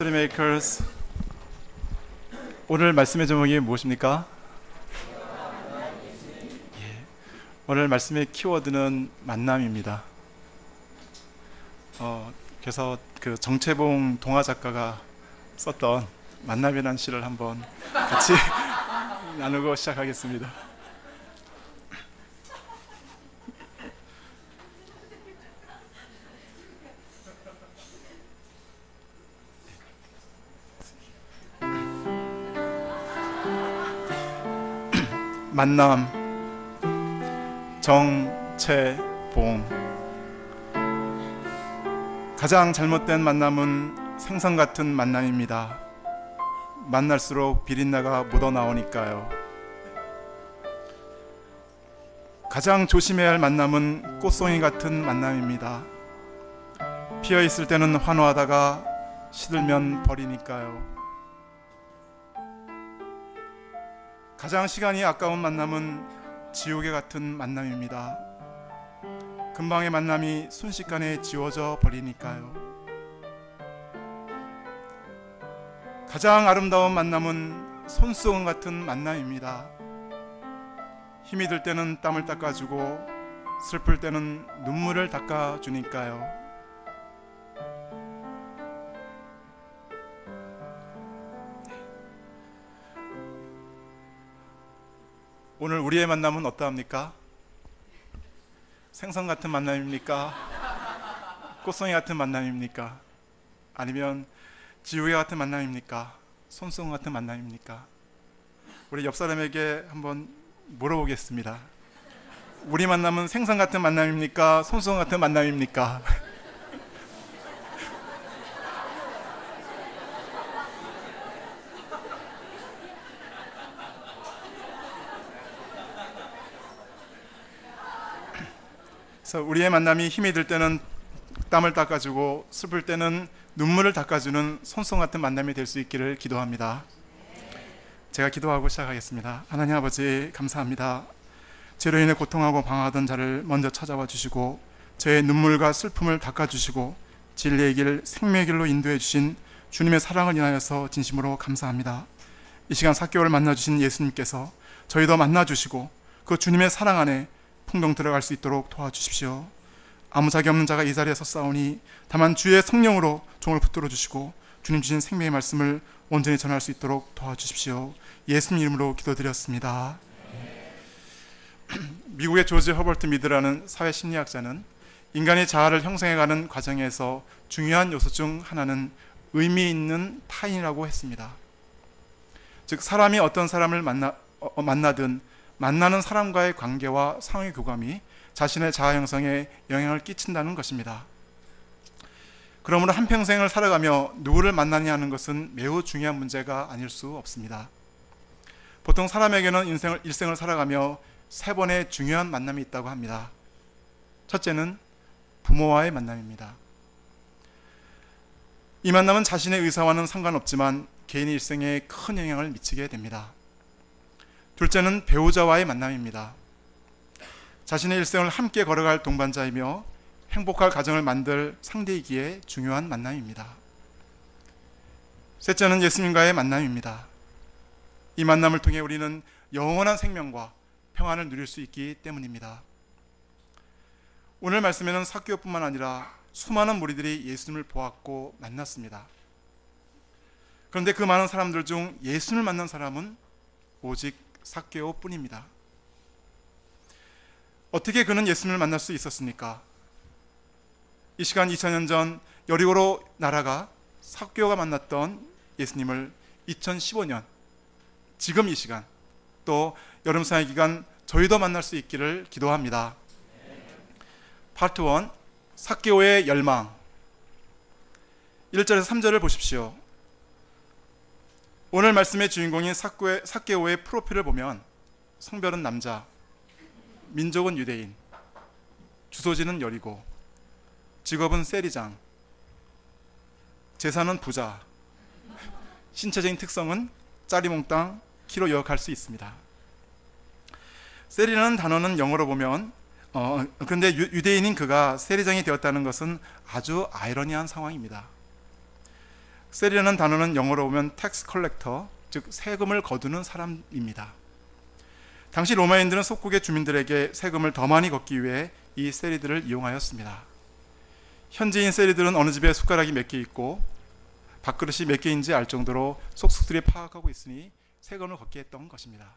메이커스, 오늘 말씀의 제목이 무엇입니까? 오늘 말씀의 키워드는 만남입니다. 그래서 그 정채봉 동화 작가가 썼던 만남이라는 시를 한번 같이 나누고 시작하겠습니다. 만남, 정채봉. 가장 잘못된 만남은 생선 같은 만남입니다. 만날수록 비린내가 묻어나오니까요. 가장 조심해야 할 만남은 꽃송이 같은 만남입니다. 피어있을 때는 환호하다가 시들면 버리니까요. 가장 시간이 아까운 만남은 지우개 같은 만남입니다. 금방의 만남이 순식간에 지워져 버리니까요. 가장 아름다운 만남은 손수건 같은 만남입니다. 힘이 들 때는 땀을 닦아주고 슬플 때는 눈물을 닦아주니까요. 오늘 우리의 만남은 어떠합니까? 생선 같은 만남입니까? 꽃송이 같은 만남입니까? 아니면 지우개 같은 만남입니까? 손수건 같은 만남입니까? 우리 옆 사람에게 한번 물어보겠습니다. 우리 만남은 생선 같은 만남입니까? 손수건 같은 만남입니까? 그래서 우리의 만남이 힘이 들 때는 땀을 닦아주고 슬플 때는 눈물을 닦아주는 손수건 같은 만남이 될 수 있기를 기도합니다. 제가 기도하고 시작하겠습니다. 하나님 아버지, 감사합니다. 죄로 인해 고통하고 방황하던 자를 먼저 찾아와 주시고 저의 눈물과 슬픔을 닦아주시고 진리의 길, 생명의 길로 인도해 주신 주님의 사랑을 인하여서 진심으로 감사합니다. 이 시간 삭개오를 만나주신 예수님께서 저희도 만나주시고 그 주님의 사랑 안에 풍덩 들어갈 수 있도록 도와주십시오. 아무 자기 없는 자가 이 자리에 섰사오니 다만 주의 성령으로 종을 붙들어 주시고 주님 주신 생명의 말씀을 온전히 전할 수 있도록 도와주십시오. 예수님 이름으로 기도드렸습니다. 미국의 조지 허버트 미드라는 사회심리학자는 인간의 자아를 형성해가는 과정에서 중요한 요소 중 하나는 의미 있는 타인이라고 했습니다. 즉 사람이 어떤 사람을 만나든 만나는 사람과의 관계와 상호 교감이 자신의 자아 형성에 영향을 끼친다는 것입니다. 그러므로 한평생을 살아가며 누구를 만나느냐는 것은 매우 중요한 문제가 아닐 수 없습니다. 보통 사람에게는 일생을 살아가며 3번의 중요한 만남이 있다고 합니다. 첫째는 부모와의 만남입니다. 이 만남은 자신의 의사와는 상관없지만 개인의 일생에 큰 영향을 미치게 됩니다. 둘째는 배우자와의 만남입니다. 자신의 일생을 함께 걸어갈 동반자이며 행복할 가정을 만들 상대이기에 중요한 만남입니다. 셋째는 예수님과의 만남입니다. 이 만남을 통해 우리는 영원한 생명과 평안을 누릴 수 있기 때문입니다. 오늘 말씀에는 삭개오뿐만 아니라 수많은 무리들이 예수님을 보았고 만났습니다. 그런데 그 많은 사람들 중 예수님을 만난 사람은 오직 삭개오뿐입니다. 어떻게 그는 예수님을 만날 수 있었습니까? 이 시간 2000년 전 여리고로 나라가 삭개오가 만났던 예수님을 2015년 지금 이 시간 또 여름 사회 기간 저희도 만날 수 있기를 기도합니다. 파트 1, 삭개오의 열망. 1절에서 3절을 보십시오. 오늘 말씀의 주인공인 삭개오의 프로필을 보면 성별은 남자, 민족은 유대인, 주소지는 여리고, 직업은 세리장, 재산은 부자, 신체적인 특성은 짜리몽땅 키로 요약할 수 있습니다. 세리라는 단어는 영어로 보면 그런데 유대인인 그가 세리장이 되었다는 것은 아주 아이러니한 상황입니다. 세리라는 단어는 영어로 보면 텍스 컬렉터, 즉 세금을 거두는 사람입니다. 당시 로마인들은 속국의 주민들에게 세금을 더 많이 걷기 위해 이 세리들을 이용하였습니다. 현지인 세리들은 어느 집에 숟가락이 몇 개 있고 밥그릇이 몇 개인지 알 정도로 속속들이 파악하고 있으니 세금을 걷게 했던 것입니다.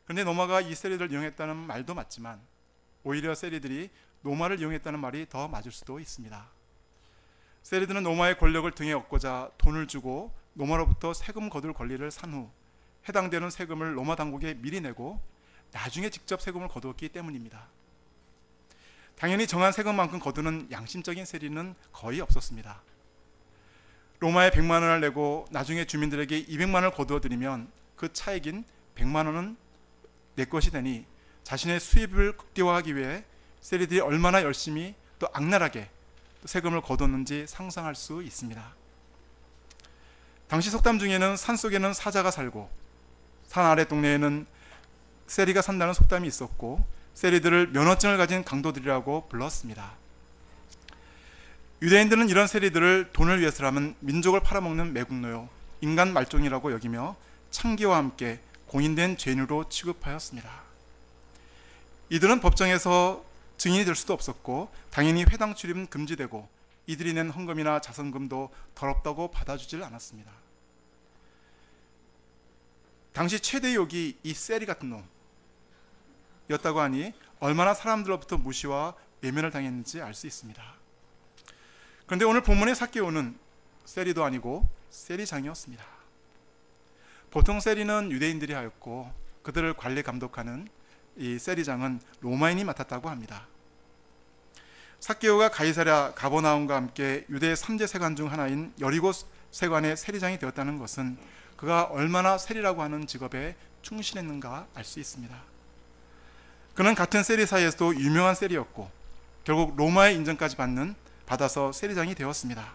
그런데 로마가 이 세리들을 이용했다는 말도 맞지만 오히려 세리들이 로마를 이용했다는 말이 더 맞을 수도 있습니다. 세리들은 로마의 권력을 등에 업고자 돈을 주고 로마로부터 세금 거둘 권리를 산 후 해당되는 세금을 로마 당국에 미리 내고 나중에 직접 세금을 거두었기 때문입니다. 당연히 정한 세금만큼 거두는 양심적인 세리는 거의 없었습니다. 로마에 100만 원을 내고 나중에 주민들에게 200만 원을 거두어 드리면 그 차액인 100만 원은 내 것이 되니 자신의 수입을 극대화하기 위해 세리들이 얼마나 열심히 또 악랄하게 세금을 거뒀는지 상상할 수 있습니다. 당시 속담 중에는 산속에는 사자가 살고 산 아래 동네에는 세리가 산다는 속담이 있었고 세리들을 면허증을 가진 강도들이라고 불렀습니다. 유대인들은 이런 세리들을 돈을 위해서라면 민족을 팔아먹는 매국노요, 인간 말종이라고 여기며 창기와 함께 공인된 죄인으로 취급하였습니다. 이들은 법정에서 증인이 될 수도 없었고 당연히 회당 출입은 금지되고 이들이 낸 헌금이나 자선금도 더럽다고 받아주질 않았습니다. 당시 최대 욕이 이 세리 같은 놈이었다고 하니 얼마나 사람들로부터 무시와 외면을 당했는지 알 수 있습니다. 그런데 오늘 본문의 삭개오는 세리도 아니고 세리장이었습니다. 보통 세리는 유대인들이 하였고 그들을 관리 감독하는 이 세리장은 로마인이 맡았다고 합니다. 삭개오가 가이사랴 가버나움과 함께 유대 3대 세관 중 하나인 여리고 세관의 세리장이 되었다는 것은 그가 얼마나 세리라고 하는 직업에 충실했는가 알 수 있습니다. 그는 같은 세리 사이에서도 유명한 세리였고 결국 로마의 인정까지 받아서 세리장이 되었습니다.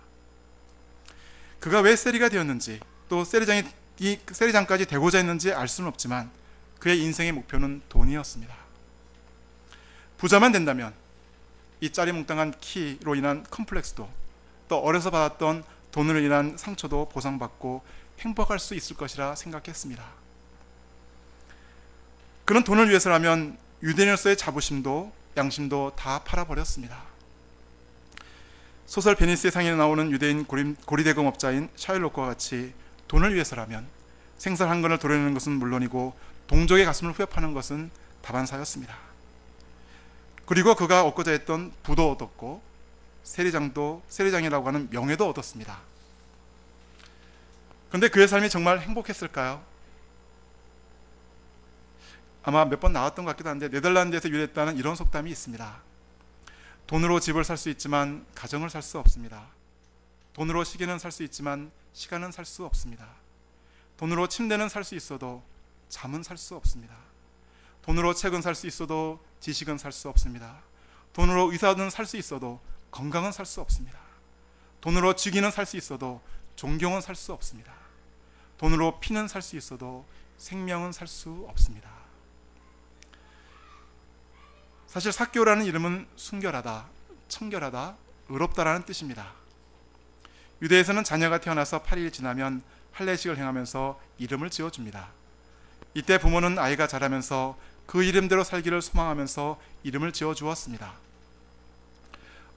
그가 왜 세리가 되었는지 또 세리장까지 되고자 했는지 알 수는 없지만 그의 인생의 목표는 돈이었습니다. 부자만 된다면 이 짜리몽땅한 키로 인한 컴플렉스도 또 어려서 받았던 돈으로 인한 상처도 보상받고 행복할 수 있을 것이라 생각했습니다. 그는 돈을 위해서라면 유대인으로서의 자부심도 양심도 다 팔아버렸습니다. 소설 베니스의 상에 나오는 유대인 고리대금업자인 샤일록과 같이 돈을 위해서라면 생살 한 건을 도려내는 것은 물론이고 동족의 가슴을 후벼파는 것은 다반사였습니다. 그리고 그가 얻고자 했던 부도 얻었고 세리장이라고 하는 명예도 얻었습니다. 그런데 그의 삶이 정말 행복했을까요? 아마 몇 번 나왔던 것 같기도 한데 네덜란드에서 유래했다는 이런 속담이 있습니다. 돈으로 집을 살 수 있지만 가정을 살 수 없습니다. 돈으로 시계는 살 수 있지만 시간은 살 수 없습니다. 돈으로 침대는 살 수 있어도 잠은 살 수 없습니다. 돈으로 책은 살 수 있어도 지식은 살 수 없습니다. 돈으로 의사는 살 수 있어도 건강은 살 수 없습니다. 돈으로 직위는 살 수 있어도 존경은 살 수 없습니다. 돈으로 피는 살 수 있어도 생명은 살 수 없습니다. 사실 삭개오라는 이름은 순결하다, 청결하다, 의롭다라는 뜻입니다. 유대에서는 자녀가 태어나서 8일 지나면 할례식을 행하면서 이름을 지어줍니다. 이때 부모는 아이가 자라면서 그 이름대로 살기를 소망하면서 이름을 지어주었습니다.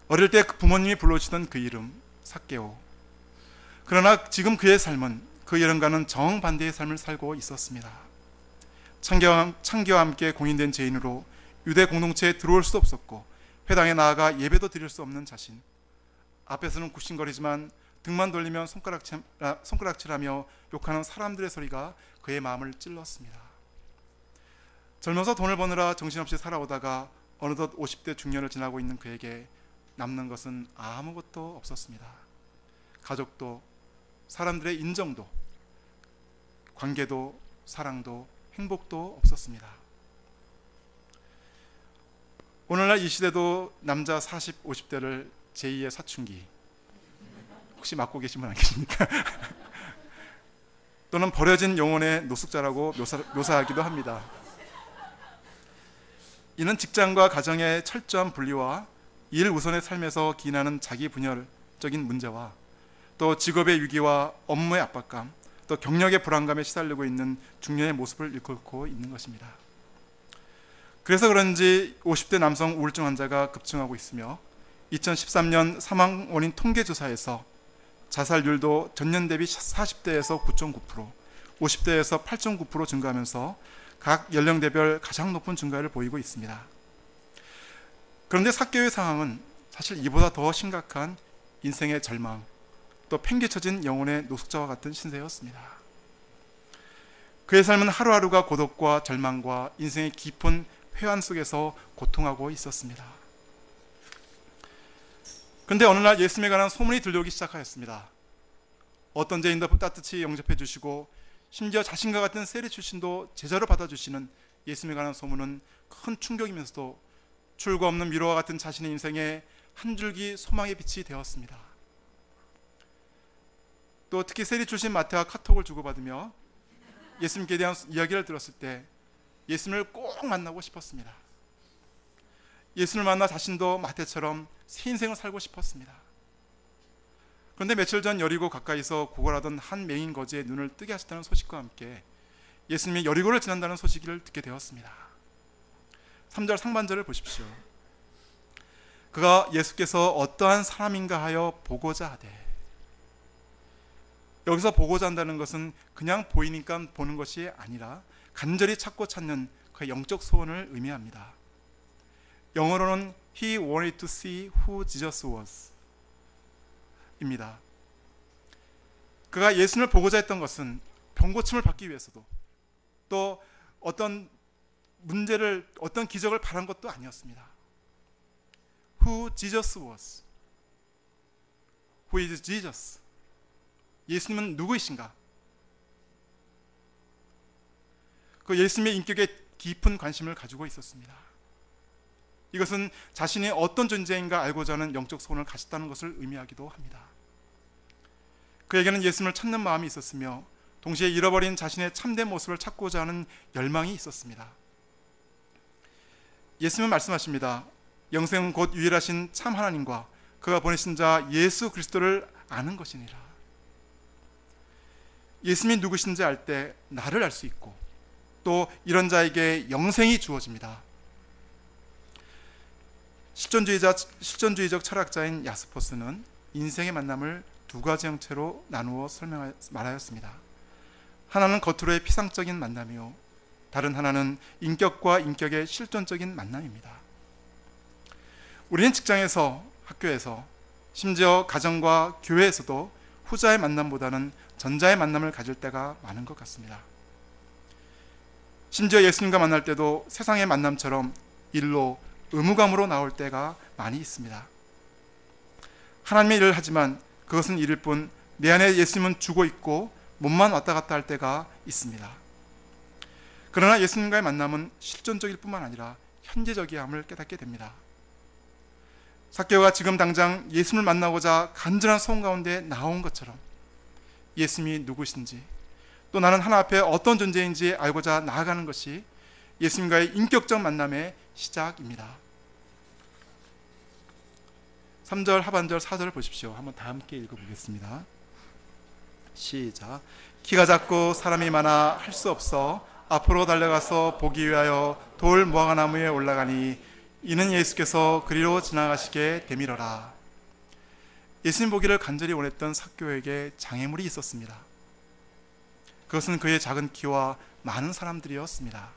어릴 때 부모님이 불러주시던 그 이름, 삭개오. 그러나 지금 그의 삶은 그 이름과는 정반대의 삶을 살고 있었습니다. 창기와 함께 공인된 죄인으로 유대 공동체에 들어올 수 없었고 회당에 나아가 예배도 드릴 수 없는 자신, 앞에서는 굽신거리지만 등만 돌리면 손가락질하며 욕하는 사람들의 소리가 그의 마음을 찔렀습니다. 젊어서 돈을 버느라 정신없이 살아오다가 어느덧 50대 중년을 지나고 있는 그에게 남는 것은 아무것도 없었습니다. 가족도, 사람들의 인정도, 관계도, 사랑도, 행복도 없었습니다. 오늘날 이 시대도 남자 40, 50대를 제2의 사춘기, 혹시 맡고 계신 분 안 계십니까? 또는 버려진 영혼의 노숙자라고 묘사하기도 합니다. 이는 직장과 가정의 철저한 분리와 일 우선의 삶에서 기인하는 자기 분열적인 문제와 또 직업의 위기와 업무의 압박감, 또 경력의 불안감에 시달리고 있는 중년의 모습을 일컬고 있는 것입니다. 그래서 그런지 50대 남성 우울증 환자가 급증하고 있으며 2013년 사망 원인 통계조사에서 자살률도 전년 대비 40대에서 9.9%, 50대에서 8.9% 증가하면서 각 연령대별 가장 높은 증가를 보이고 있습니다. 그런데 삭개오의 상황은 사실 이보다 더 심각한 인생의 절망, 또 팽개쳐진 영혼의 노숙자와 같은 신세였습니다. 그의 삶은 하루하루가 고독과 절망과 인생의 깊은 회한 속에서 고통하고 있었습니다. 그런데 어느 날 예수님에 관한 소문이 들려오기 시작하였습니다. 어떤 죄인도 따뜻히 영접해 주시고 심지어 자신과 같은 세리 출신도 제자로 받아주시는 예수님에 관한 소문은 큰 충격이면서도 출구 없는 미로와 같은 자신의 인생에 한 줄기 소망의 빛이 되었습니다. 또 특히 세리 출신 마태와 카톡을 주고받으며 예수님께 대한 이야기를 들었을 때 예수님을 꼭 만나고 싶었습니다. 예수님을 만나 자신도 마태처럼 새 인생을 살고 싶었습니다. 그런데 며칠 전 여리고 가까이서 구걸하던 한 맹인 거지의 눈을 뜨게 하셨다는 소식과 함께 예수님이 여리고를 지난다는 소식을 듣게 되었습니다. 3절 상반절을 보십시오. 그가 예수께서 어떠한 사람인가 하여 보고자 하되, 여기서 보고자 한다는 것은 그냥 보이니까 보는 것이 아니라 간절히 찾고 찾는 그의 영적 소원을 의미합니다. 영어로는 He wanted to see who Jesus was 입니다. 그가 예수님을 보고자 했던 것은 병고침을 받기 위해서도, 또 어떤 문제를, 어떤 기적을 바란 것도 아니었습니다. Who Jesus was. Who is Jesus? 예수님은 누구이신가? 그 예수님의 인격에 깊은 관심을 가지고 있었습니다. 이것은 자신이 어떤 존재인가 알고자 하는 영적 소원을 가졌다는 것을 의미하기도 합니다. 그에게는 예수님을 찾는 마음이 있었으며 동시에 잃어버린 자신의 참된 모습을 찾고자 하는 열망이 있었습니다. 예수님은 말씀하십니다. 영생은 곧 유일하신 참 하나님과 그가 보내신 자 예수 그리스도를 아는 것이니라. 예수님이 누구신지 알 때 나를 알 수 있고 또 이런 자에게 영생이 주어집니다. 실존주의적 철학자인 야스퍼스는 인생의 만남을 두 가지 형태로 나누어 말하였습니다. 하나는 겉으로의 피상적인 만남이요, 다른 하나는 인격과 인격의 실존적인 만남입니다. 우리는 직장에서, 학교에서, 심지어 가정과 교회에서도 후자의 만남보다는 전자의 만남을 가질 때가 많은 것 같습니다. 심지어 예수님과 만날 때도 세상의 만남처럼 일로, 의무감으로 나올 때가 많이 있습니다. 하나님의 일을 하지만 그것은 일일 뿐 내 안에 예수님은 주고 있고 몸만 왔다 갔다 할 때가 있습니다. 그러나 예수님과의 만남은 실존적일 뿐만 아니라 현재적이함을 깨닫게 됩니다. 삭개오가 지금 당장 예수님을 만나고자 간절한 소원 가운데 나온 것처럼 예수님이 누구신지, 또 나는 하나 앞에 어떤 존재인지 알고자 나아가는 것이 예수님과의 인격적 만남의 시작입니다. 3절 하반절 4절을 보십시오. 한번 다 함께 읽어보겠습니다. 시작. 키가 작고 사람이 많아 할 수 없어 앞으로 달려가서 보기 위하여 돌 무화과나무에 올라가니 이는 예수께서 그리로 지나가시게 되밀어라. 예수님 보기를 간절히 원했던 삭개오에게 장애물이 있었습니다. 그것은 그의 작은 키와 많은 사람들이었습니다.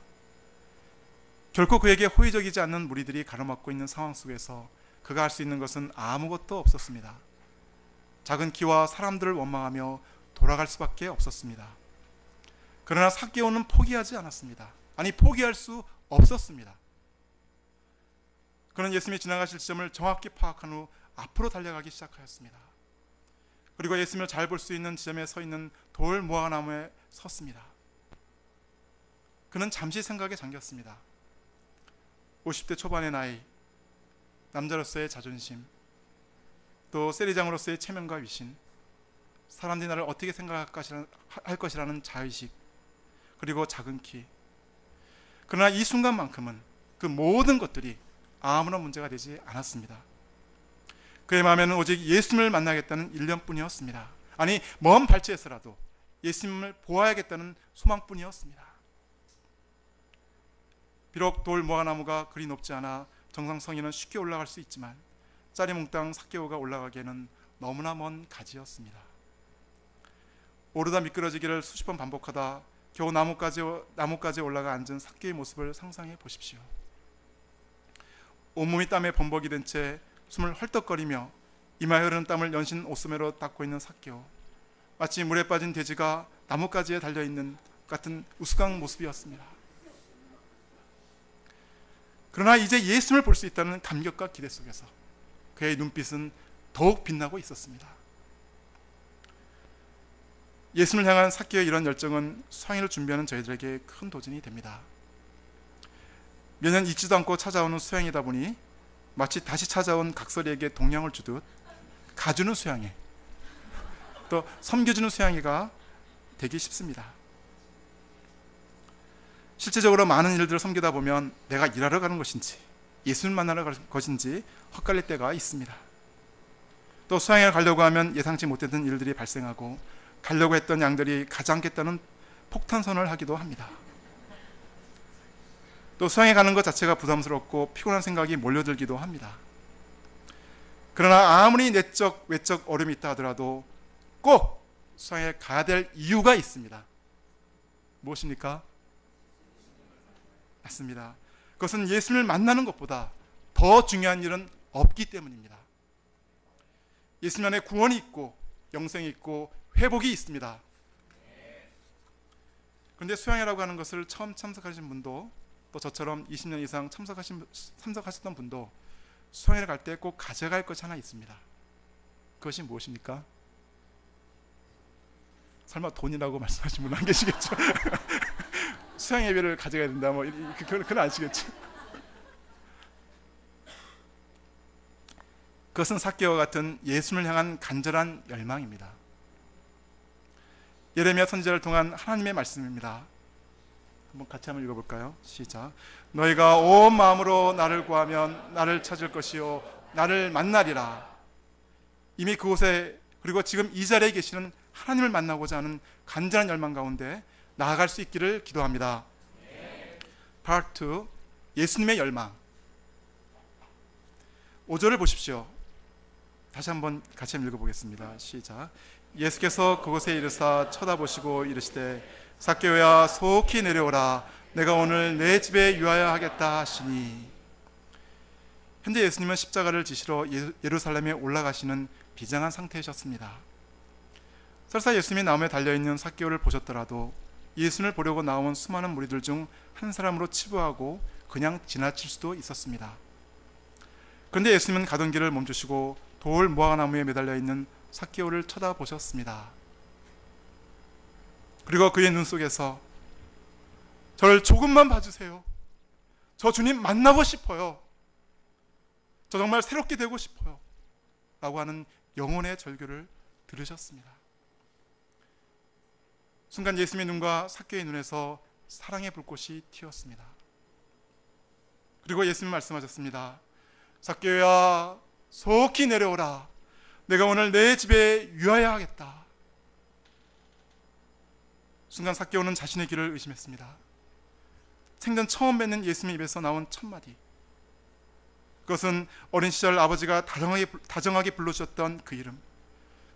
결코 그에게 호의적이지 않는 무리들이 가로막고 있는 상황 속에서 그가 할 수 있는 것은 아무것도 없었습니다. 작은 키와 사람들을 원망하며 돌아갈 수밖에 없었습니다. 그러나 삭개오는 포기하지 않았습니다. 아니, 포기할 수 없었습니다. 그는 예수님이 지나가실 지점을 정확히 파악한 후 앞으로 달려가기 시작하였습니다. 그리고 예수님을 잘 볼 수 있는 지점에 서 있는 돌 무화과나무에 섰습니다. 그는 잠시 생각에 잠겼습니다. 50대 초반의 나이, 남자로서의 자존심, 또 세리장으로서의 체면과 위신, 사람들이 나를 어떻게 생각할 것이라는 자의식, 그리고 작은 키. 그러나 이 순간만큼은 그 모든 것들이 아무런 문제가 되지 않았습니다. 그의 마음에는 오직 예수님을 만나겠다는 일념뿐이었습니다. 아니, 먼 발치에서라도 예수님을 보아야겠다는 소망뿐이었습니다. 비록 돌 무화과나무가 그리 높지 않아 정상성에는 쉽게 올라갈 수 있지만 짜리몽땅 삭개오가 올라가기에는 너무나 먼 가지였습니다. 오르다 미끄러지기를 수십 번 반복하다 겨우 나무까지 올라가 앉은 삭개오의 모습을 상상해 보십시오. 온몸이 땀에 범벅이 된 채 숨을 헐떡거리며 이마에 흐르는 땀을 연신 옷소매로 닦고 있는 삭개오. 마치 물에 빠진 돼지가 나뭇가지에 달려있는 같은 우스꽝 모습이었습니다. 그러나 이제 예수님을 볼 수 있다는 감격과 기대 속에서 그의 눈빛은 더욱 빛나고 있었습니다. 예수님을 향한 삭개오의 이런 열정은 수양회를 준비하는 저희들에게 큰 도전이 됩니다. 몇 년 잊지도 않고 찾아오는 수양이다 보니 마치 다시 찾아온 각설이에게 동량을 주듯 가주는 수양회, 또 섬겨주는 수양회가 되기 쉽습니다. 실제적으로 많은 일들을 섬기다 보면 내가 일하러 가는 것인지 예수님 만나러 가는 것인지 헛갈릴 때가 있습니다. 또 수양회를 가려고 하면 예상치 못했던 일들이 발생하고 가려고 했던 양들이 가지 않겠다는 폭탄선언을 하기도 합니다. 또 수양회 가는 것 자체가 부담스럽고 피곤한 생각이 몰려들기도 합니다. 그러나 아무리 내적 외적 어려움이 있다 하더라도 꼭 수양회 가야 될 이유가 있습니다. 무엇입니까? 맞습니다. 그것은 예수님을 만나는 것보다 더 중요한 일은 없기 때문입니다. 예수님 안에 구원이 있고 영생이 있고 회복이 있습니다. 그런데 수양회라고 하는 것을 처음 참석하신 분도 또 저처럼 20년 이상 참석하셨던 분도 수양회를 갈 때 꼭 가져갈 것이 하나 있습니다. 그것이 무엇입니까? 설마 돈이라고 말씀하신 분 안 계시겠죠? 수양 예배를 가져가야 된다, 뭐 그건 아시겠죠? 그것은 삭개오와 같은 예수님을 향한 간절한 열망입니다. 예레미야 선지자를 통한 하나님의 말씀입니다. 한번 같이 한번 읽어볼까요? 시작. 너희가 온 마음으로 나를 구하면 나를 찾을 것이요 나를 만나리라. 이미 그곳에 그리고 지금 이 자리에 계시는 하나님을 만나고자 하는 간절한 열망 가운데 나아갈 수 있기를 기도합니다. Part 2. 예수님의 열망. 5절을 보십시오. 다시 한번 같이 한번 읽어보겠습니다. 시작. 예수께서 그곳에 이르사 쳐다보시고 이르시되 삭개오야 속히 내려오라. 내가 오늘 내 집에 유하여 하겠다 하시니. 현재 예수님은 십자가를 지시러 예루살렘에 올라가시는 비장한 상태이셨습니다. 설사 예수님이 나무에 달려있는 삭개오를 보셨더라도 예수님을 보려고 나온 수많은 무리들 중 한 사람으로 치부하고 그냥 지나칠 수도 있었습니다. 그런데 예수님은 가던 길을 멈추시고 돌 무화과나무에 매달려 있는 삭개오를 쳐다보셨습니다. 그리고 그의 눈 속에서 저를 조금만 봐주세요. 저 주님 만나고 싶어요. 저 정말 새롭게 되고 싶어요. 라고 하는 영혼의 절규를 들으셨습니다. 순간 예수님의 눈과 삭개오의 눈에서 사랑의 불꽃이 튀었습니다. 그리고 예수님 말씀하셨습니다. 삭개오야 속히 내려오라. 내가 오늘 내 집에 유하여 하겠다. 순간 삭개오는 자신의 길을 의심했습니다. 생전 처음 뵙는 예수님의 입에서 나온 첫마디. 그것은 어린 시절 아버지가 다정하게 불러주셨던 그 이름,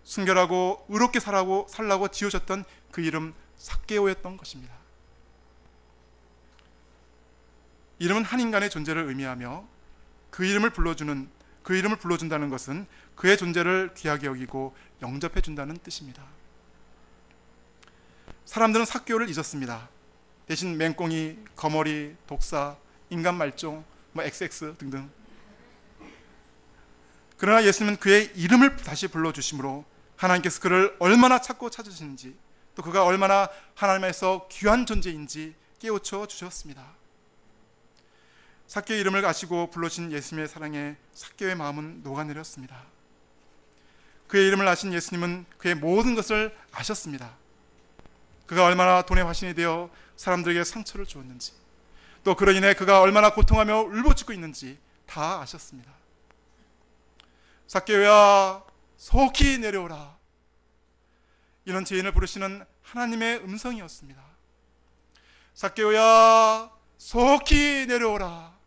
순결하고 의롭게 살라고 지어줬던 그 이름 삭개오였던 것입니다. 이름은 한 인간의 존재를 의미하며 그 이름을 불러준다는 것은 그의 존재를 귀하게 여기고 영접해 준다는 뜻입니다. 사람들은 삭개오를 잊었습니다. 대신 맹꽁이, 거머리, 독사, 인간 말종, XX 등등. 그러나 예수님은 그의 이름을 다시 불러주심으로 하나님께서 그를 얼마나 찾고 찾으시는지, 또 그가 얼마나 하나님에서 귀한 존재인지 깨우쳐 주셨습니다. 삭개오의 이름을 아시고 불러주신 예수님의 사랑에 삭개오의 마음은 녹아내렸습니다. 그의 이름을 아신 예수님은 그의 모든 것을 아셨습니다. 그가 얼마나 돈의 화신이 되어 사람들에게 상처를 주었는지, 또 그로 인해 그가 얼마나 고통하며 울부짖고 있는지 다 아셨습니다. 삭개오야 속히 내려오라. 이런 죄인을 부르시는 하나님의 음성이었습니다. 삭개오야 속히 내려오라.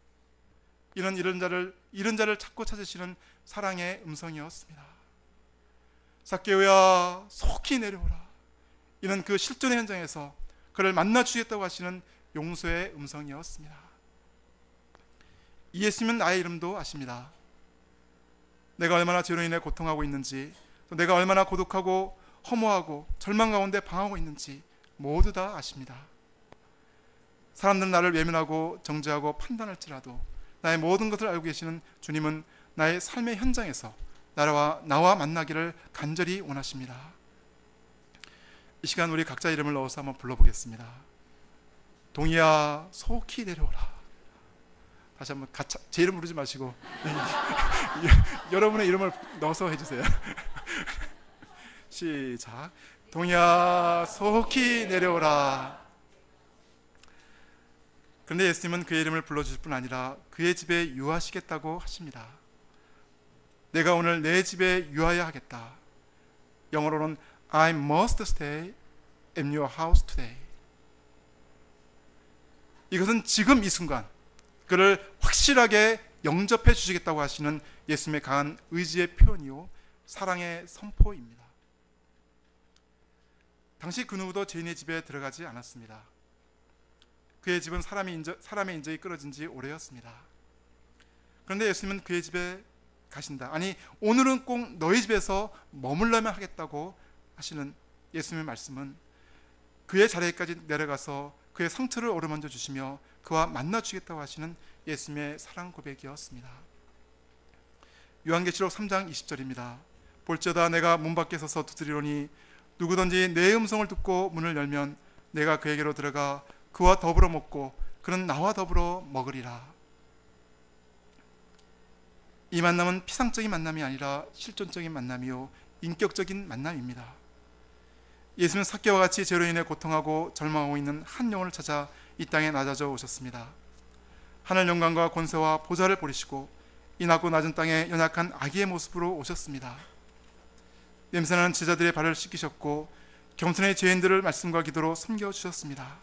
이런 자를 찾고 찾으시는 사랑의 음성이었습니다. 삭개오야 속히 내려오라. 이는 그 실존의 현장에서 그를 만나 주겠다고 하시는 용서의 음성이었습니다. 이 예수님은 나의 이름도 아십니다. 내가 얼마나 죄로 인해 고통하고 있는지, 또 내가 얼마나 고독하고 허무하고 절망 가운데 방황하고 있는지 모두 다 아십니다. 사람들은 나를 외면하고 정죄하고 판단할지라도 나의 모든 것을 알고 계시는 주님은 나의 삶의 현장에서 나와 만나기를 간절히 원하십니다. 이 시간 우리 각자 이름을 넣어서 한번 불러보겠습니다. 동이야 속히 내려오라. 다시 한번 제 이름 부르지 마시고 여러분의 이름을 넣어서 해주세요. 시작. 동이야 속히 내려오라. 그런데 예수님은 그의 이름을 불러주실 뿐 아니라 그의 집에 유하시겠다고 하십니다. 내가 오늘 내 집에 유하여야 하겠다. 영어로는 I must stay in your house today. 이것은 지금 이 순간 그를 확실하게 영접해 주시겠다고 하시는 예수님의 강한 의지의 표현이요 사랑의 선포입니다. 당시 그 누구도 죄인의 집에 들어가지 않았습니다. 그의 집은 사람의 인적이 끊어진 지 오래였습니다. 그런데 예수님은 그의 집에 가신다. 아니 오늘은 꼭 너희 집에서 머물러면 하겠다고 하시는 예수님의 말씀은 그의 자리에까지 내려가서 그의 상처를 어루만져 주시며 그와 만나 주겠다고 하시는 예수님의 사랑 고백이었습니다. 요한계시록 3장 20절입니다. 볼지어다 내가 문 밖에 서서 두드리노니 누구든지 내 음성을 듣고 문을 열면 내가 그에게로 들어가 그와 더불어 먹고 그는 나와 더불어 먹으리라. 이 만남은 피상적인 만남이 아니라 실존적인 만남이요 인격적인 만남입니다. 예수는 삭개와 같이 죄로 인해 고통하고 절망하고 있는 한 영혼을 찾아 이 땅에 낮아져 오셨습니다. 하늘 영광과 권세와 보좌를 버리시고 이 낮고 낮은 땅에 연약한 아기의 모습으로 오셨습니다. 냄새나는 제자들의 발을 씻기셨고 겸손의 죄인들을 말씀과 기도로 섬겨주셨습니다.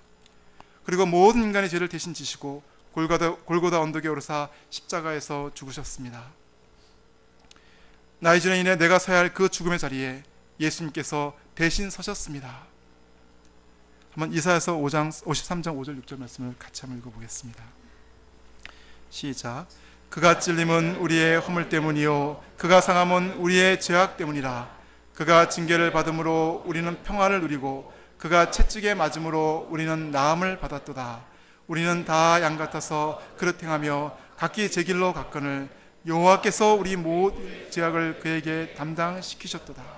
그리고 모든 인간의 죄를 대신 지시고 골고다 언덕에 오르사 십자가에서 죽으셨습니다. 나의 죄로 인해 내가 서야 할 그 죽음의 자리에 예수님께서 대신 서셨습니다. 한번 이사야서 53장 5절 6절 말씀을 같이 한번 읽어보겠습니다. 시작. 그가 찔림은 우리의 허물 때문이요 그가 상함은 우리의 죄악 때문이라. 그가 징계를 받음으로 우리는 평안을 누리고 그가 채찍에 맞음으로 우리는 나음을 받았도다. 우리는 다 양 같아서 그릇 행하며 각기 제 길로 갔거늘 여호와께서 우리 모든 죄악을 그에게 담당시키셨도다.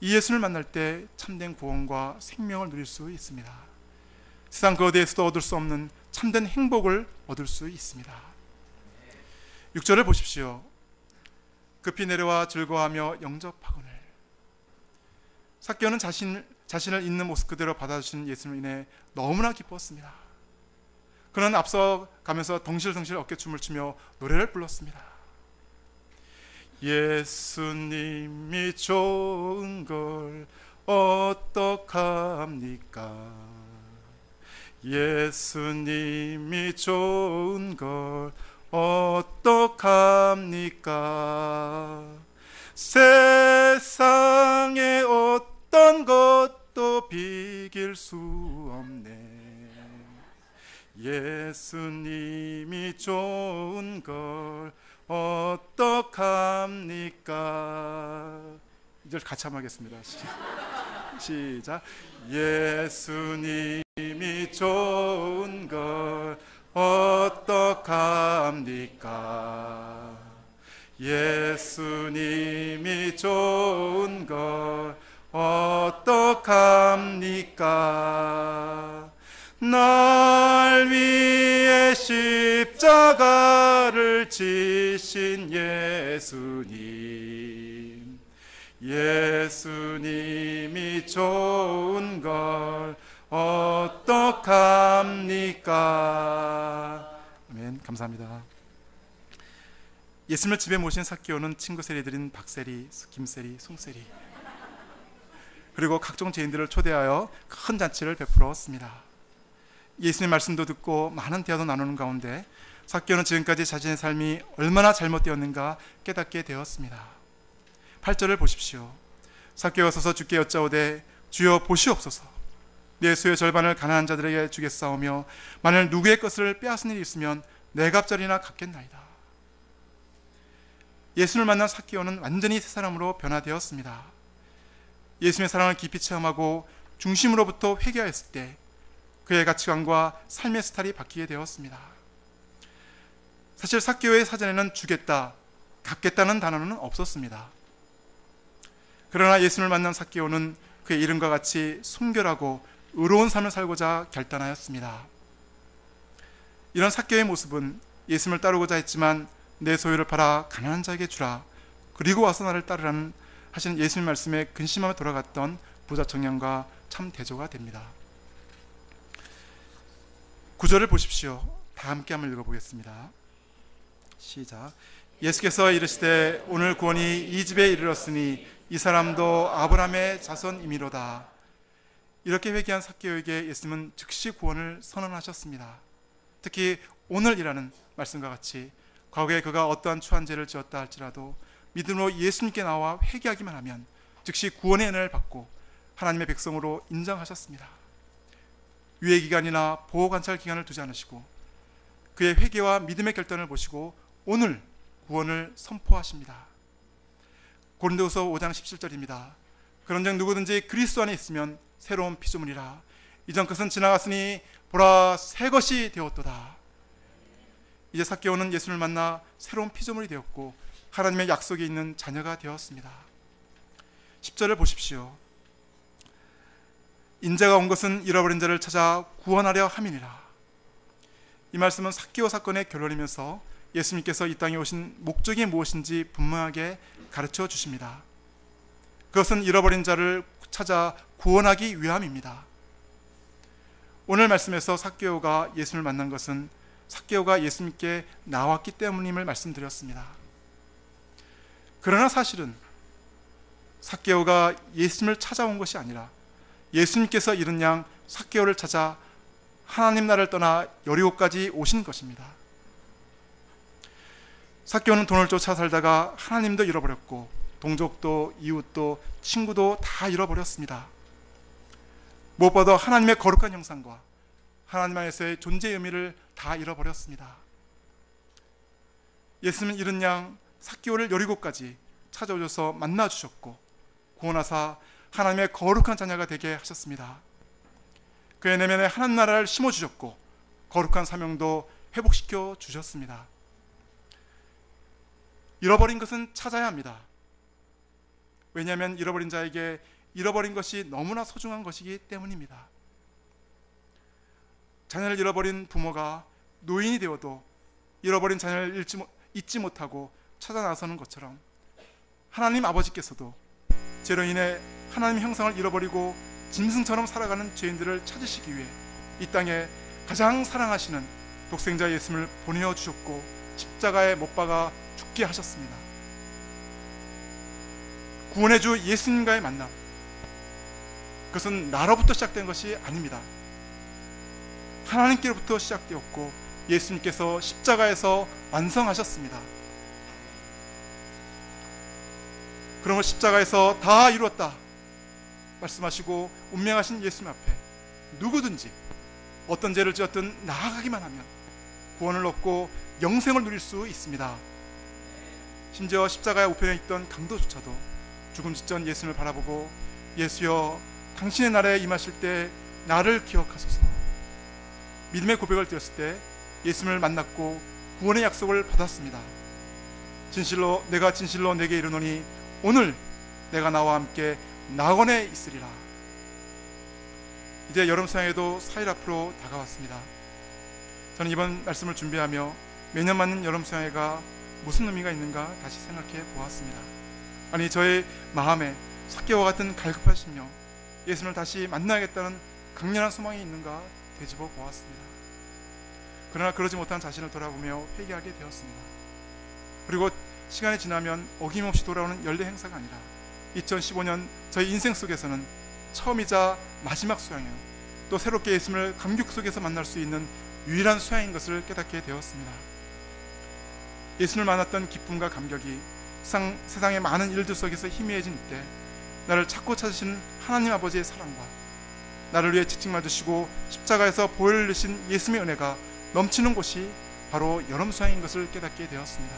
이 예수를 만날 때 참된 구원과 생명을 누릴 수 있습니다. 세상 그 어디에서도 얻을 수 없는 참된 행복을 얻을 수 있습니다. 6절을 보십시오. 급히 내려와 즐거워하며 영접하거늘. 삭개오는 자신을 있는 모습 그대로 받아주신 예수님을 인해 너무나 기뻤습니다. 그는 앞서 가면서 덩실덩실 어깨춤을 추며 노래를 불렀습니다. 예수님이 좋은 걸 어떡합니까? 예수님이 좋은 걸 어떡합니까? 세상에 어떤 것도 비길 수 없네. 예수님이 좋은 걸 어떡합니까? 이절 같이 한번 하겠습니다. 시작. 예수님이 좋은 걸 어떡합니까? 예수님이 좋은 걸 어떡합니까? 날 위해 십자가를 지신 예수님, 예수님이 좋은 걸 어떡합니까? 아멘. 감사합니다. 예수님을 집에 모신 삭개오는 친구 세리들인 박세리, 김세리, 송세리 그리고 각종 죄인들을 초대하여 큰 잔치를 베풀었습니다. 예수님의 말씀도 듣고 많은 대화도 나누는 가운데 삭개오는 지금까지 자신의 삶이 얼마나 잘못되었는가 깨닫게 되었습니다. 8절을 보십시오. 삭개오가 서서 주께 여짜오되 주여 보시옵소서. 내 수의 절반을 가난한 자들에게 주겠사오며 만일 누구의 것을 빼앗은 일이 있으면 네 갑절이나 갚겠나이다. 예수를 만난 삭개오는 완전히 새 사람으로 변화되었습니다. 예수님의 사랑을 깊이 체험하고 중심으로부터 회개하였을 때 그의 가치관과 삶의 스타일이 바뀌게 되었습니다. 사실 삭개오의 사전에는 주겠다, 갚겠다는 단어는 없었습니다. 그러나 예수님을 만난 삭개오는 그의 이름과 같이 순결하고 의로운 삶을 살고자 결단하였습니다. 이런 삭개오의 모습은 예수님을 따르고자 했지만 내 소유를 팔아 가난한 자에게 주라 그리고 와서 나를 따르라는 하시는 예수님 말씀에 근심하며 돌아갔던 부자 청년과 참 대조가 됩니다. 9절을 보십시오. 다 함께 한번 읽어보겠습니다. 시작. 예수께서 이르시되 오늘 구원이 이 집에 이르렀으니 이 사람도 아브라함의 자손이미로다. 이렇게 회개한 삭개오에게 예수님은 즉시 구원을 선언하셨습니다. 특히 오늘이라는 말씀과 같이 과거에 그가 어떠한 추한 죄를 지었다 할지라도 믿음으로 예수님께 나와 회개하기만 하면 즉시 구원의 은혜를 받고 하나님의 백성으로 인정하셨습니다. 유예기간이나 보호관찰 기간을 두지 않으시고 그의 회개와 믿음의 결단을 보시고 오늘 구원을 선포하십니다. 고린도후서 5장 17절입니다. 그런즉 누구든지 그리스도 안에 있으면 새로운 피조물이라 이전 것은 지나갔으니 보라 새 것이 되었도다. 이제 삭개오는 예수를 만나 새로운 피조물이 되었고 하나님의 약속이 있는 자녀가 되었습니다. 10절을 보십시오. 인자가 온 것은 잃어버린 자를 찾아 구원하려 함이니라. 이 말씀은 삭개오 사건의 결론이면서 예수님께서 이 땅에 오신 목적이 무엇인지 분명하게 가르쳐 주십니다. 그것은 잃어버린 자를 찾아 구원하기 위함입니다. 오늘 말씀에서 삭개오가 예수님을 만난 것은 삭개오가 예수님께 나왔기 때문임을 말씀드렸습니다. 그러나 사실은 삭개오가 예수님을 찾아온 것이 아니라 예수님께서 이른 양 삭개오를 찾아 하나님 나라를 떠나 여리고까지 오신 것입니다. 삭개오는 돈을 쫓아 살다가 하나님도 잃어버렸고 동족도 이웃도 친구도 다 잃어버렸습니다. 무엇보다 하나님의 거룩한 형상과 하나님 안에서의 존재의 의미를 다 잃어버렸습니다. 예수님은 이른 양 삭개오를 여리고까지 찾아오셔서 만나주셨고 구원하사 하나님의 거룩한 자녀가 되게 하셨습니다. 그의 내면에 하나님 나라를 심어주셨고 거룩한 사명도 회복시켜 주셨습니다. 잃어버린 것은 찾아야 합니다. 왜냐하면 잃어버린 자에게 잃어버린 것이 너무나 소중한 것이기 때문입니다. 자녀를 잃어버린 부모가 노인이 되어도 잃어버린 자녀를 잊지 못하고 찾아 나서는 것처럼 하나님 아버지께서도 죄로 인해 하나님 형상을 잃어버리고 짐승처럼 살아가는 죄인들을 찾으시기 위해 이 땅에 가장 사랑하시는 독생자 예수님을 보내주셨고 십자가에 못 박아 죽게 하셨습니다. 구원의 주 예수님과의 만남, 그것은 나로부터 시작된 것이 아닙니다. 하나님께로부터 시작되었고 예수님께서 십자가에서 완성하셨습니다. 그러므로 십자가에서 다 이루었다 말씀하시고 운명하신 예수님 앞에 누구든지 어떤 죄를 지었든 나아가기만 하면 구원을 얻고 영생을 누릴 수 있습니다. 심지어 십자가의 우편에 있던 강도조차도 죽음 직전 예수님을 바라보고 예수여 당신의 나라에 임하실 때 나를 기억하소서 믿음의 고백을 드렸을 때 예수님을 만났고 구원의 약속을 받았습니다. 내가 진실로 내게 이르노니 오늘 내가 나와 함께 낙원에 있으리라. 이제 여름 수양회도 4일 앞으로 다가왔습니다. 저는 이번 말씀을 준비하며 매년 맞는 여름 수양회가 무슨 의미가 있는가 다시 생각해 보았습니다. 아니 저의 마음에 삭개오와 같은 갈급한 심령, 예수님을 다시 만나야겠다는 강렬한 소망이 있는가 되짚어 보았습니다. 그러나 그러지 못한 자신을 돌아보며 회개하게 되었습니다. 그리고 시간이 지나면 어김없이 돌아오는 연례 행사가 아니라 2015년 저희 인생 속에서는 처음이자 마지막 수양이에요. 또 새롭게 예수님을 감격 속에서 만날 수 있는 유일한 수양인 것을 깨닫게 되었습니다. 예수님을 만났던 기쁨과 감격이 세상의 많은 일들 속에서 희미해진 이때 나를 찾고 찾으시는 하나님 아버지의 사랑과 나를 위해 직직 맞으시고 십자가에서 보혈을 흘리신 예수님의 은혜가 넘치는 곳이 바로 여름 수양인 것을 깨닫게 되었습니다.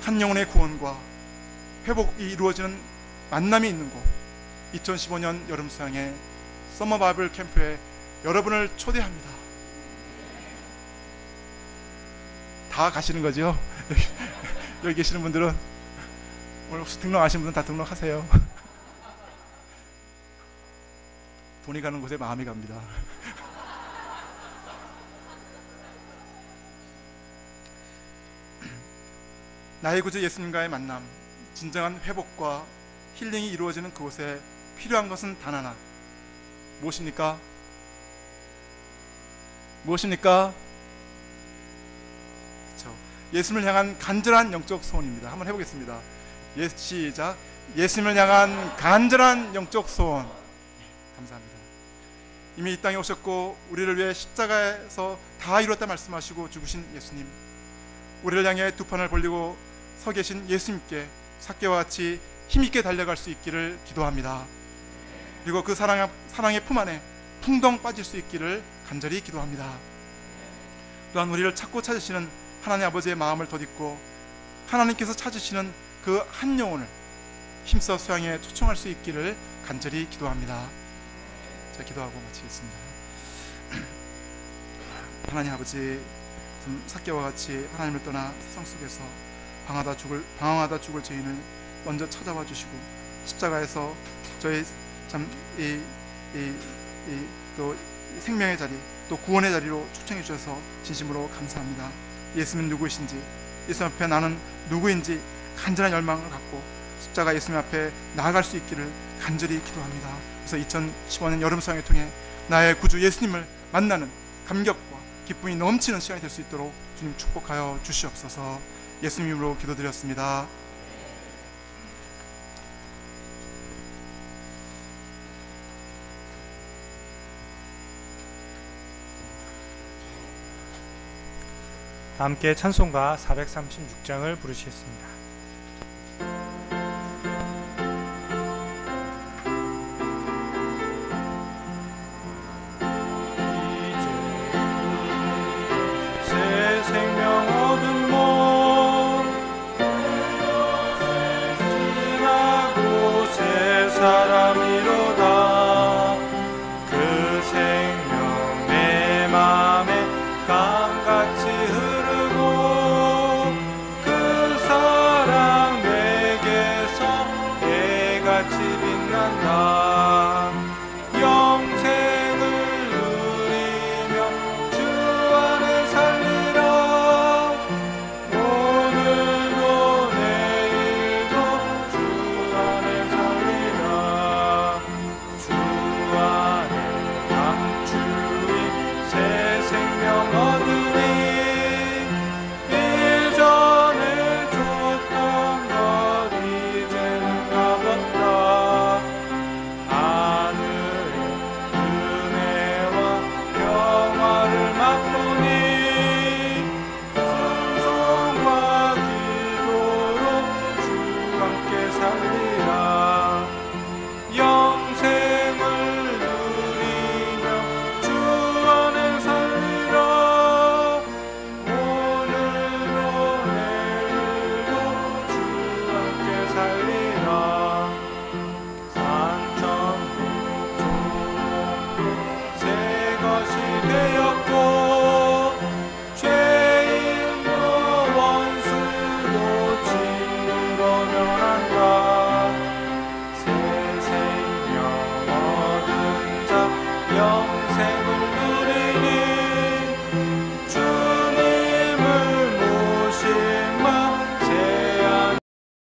한 영혼의 구원과 회복이 이루어지는 만남이 있는 곳 2015년 여름 수양의 서머 바이블 캠프에 여러분을 초대합니다. 다 가시는 거죠? 여기 계시는 분들은 오늘 혹시 등록하신 분은 다 등록하세요. 돈이 가는 곳에 마음이 갑니다. 나의 구주 예수님과의 만남, 진정한 회복과 힐링이 이루어지는 그곳에 필요한 것은 단 하나. 무엇입니까? 무엇입니까? 그렇죠. 예수님을 향한 간절한 영적 소원입니다. 한번 해보겠습니다. 시작. 예수님을 향한 간절한 영적 소원. 감사합니다. 이미 이 땅에 오셨고 우리를 위해 십자가에서 다 이뤘다 말씀하시고 죽으신 예수님, 우리를 향해 두 판을 벌리고 서 계신 예수님께 삭개와 같이 힘있게 달려갈 수 있기를 기도합니다. 그리고 그 사랑의 품 안에 풍덩 빠질 수 있기를 간절히 기도합니다. 또한 우리를 찾고 찾으시는 하나님 아버지의 마음을 덧입고 하나님께서 찾으시는 그 한 영혼을 힘써 수양에 초청할 수 있기를 간절히 기도합니다. 자, 기도하고 마치겠습니다. 하나님 아버지, 삭개와 같이 하나님을 떠나 세상 속에서 방황하다 죽을 죄인을 먼저 찾아와 주시고 십자가에서 저희 또 생명의 자리, 또 구원의 자리로 초청해 주셔서 진심으로 감사합니다. 예수님 누구이신지, 예수님 앞에 나는 누구인지 간절한 열망을 갖고 십자가 예수님 앞에 나아갈 수 있기를 간절히 기도합니다. 그래서 2015년 여름 수양을 통해 나의 구주 예수님을 만나는 감격과 기쁨이 넘치는 시간이 될 수 있도록 주님 축복하여 주시옵소서. 예수님 이름으로 기도드렸습니다. 함께 찬송가 436장을 부르시겠습니다. 영생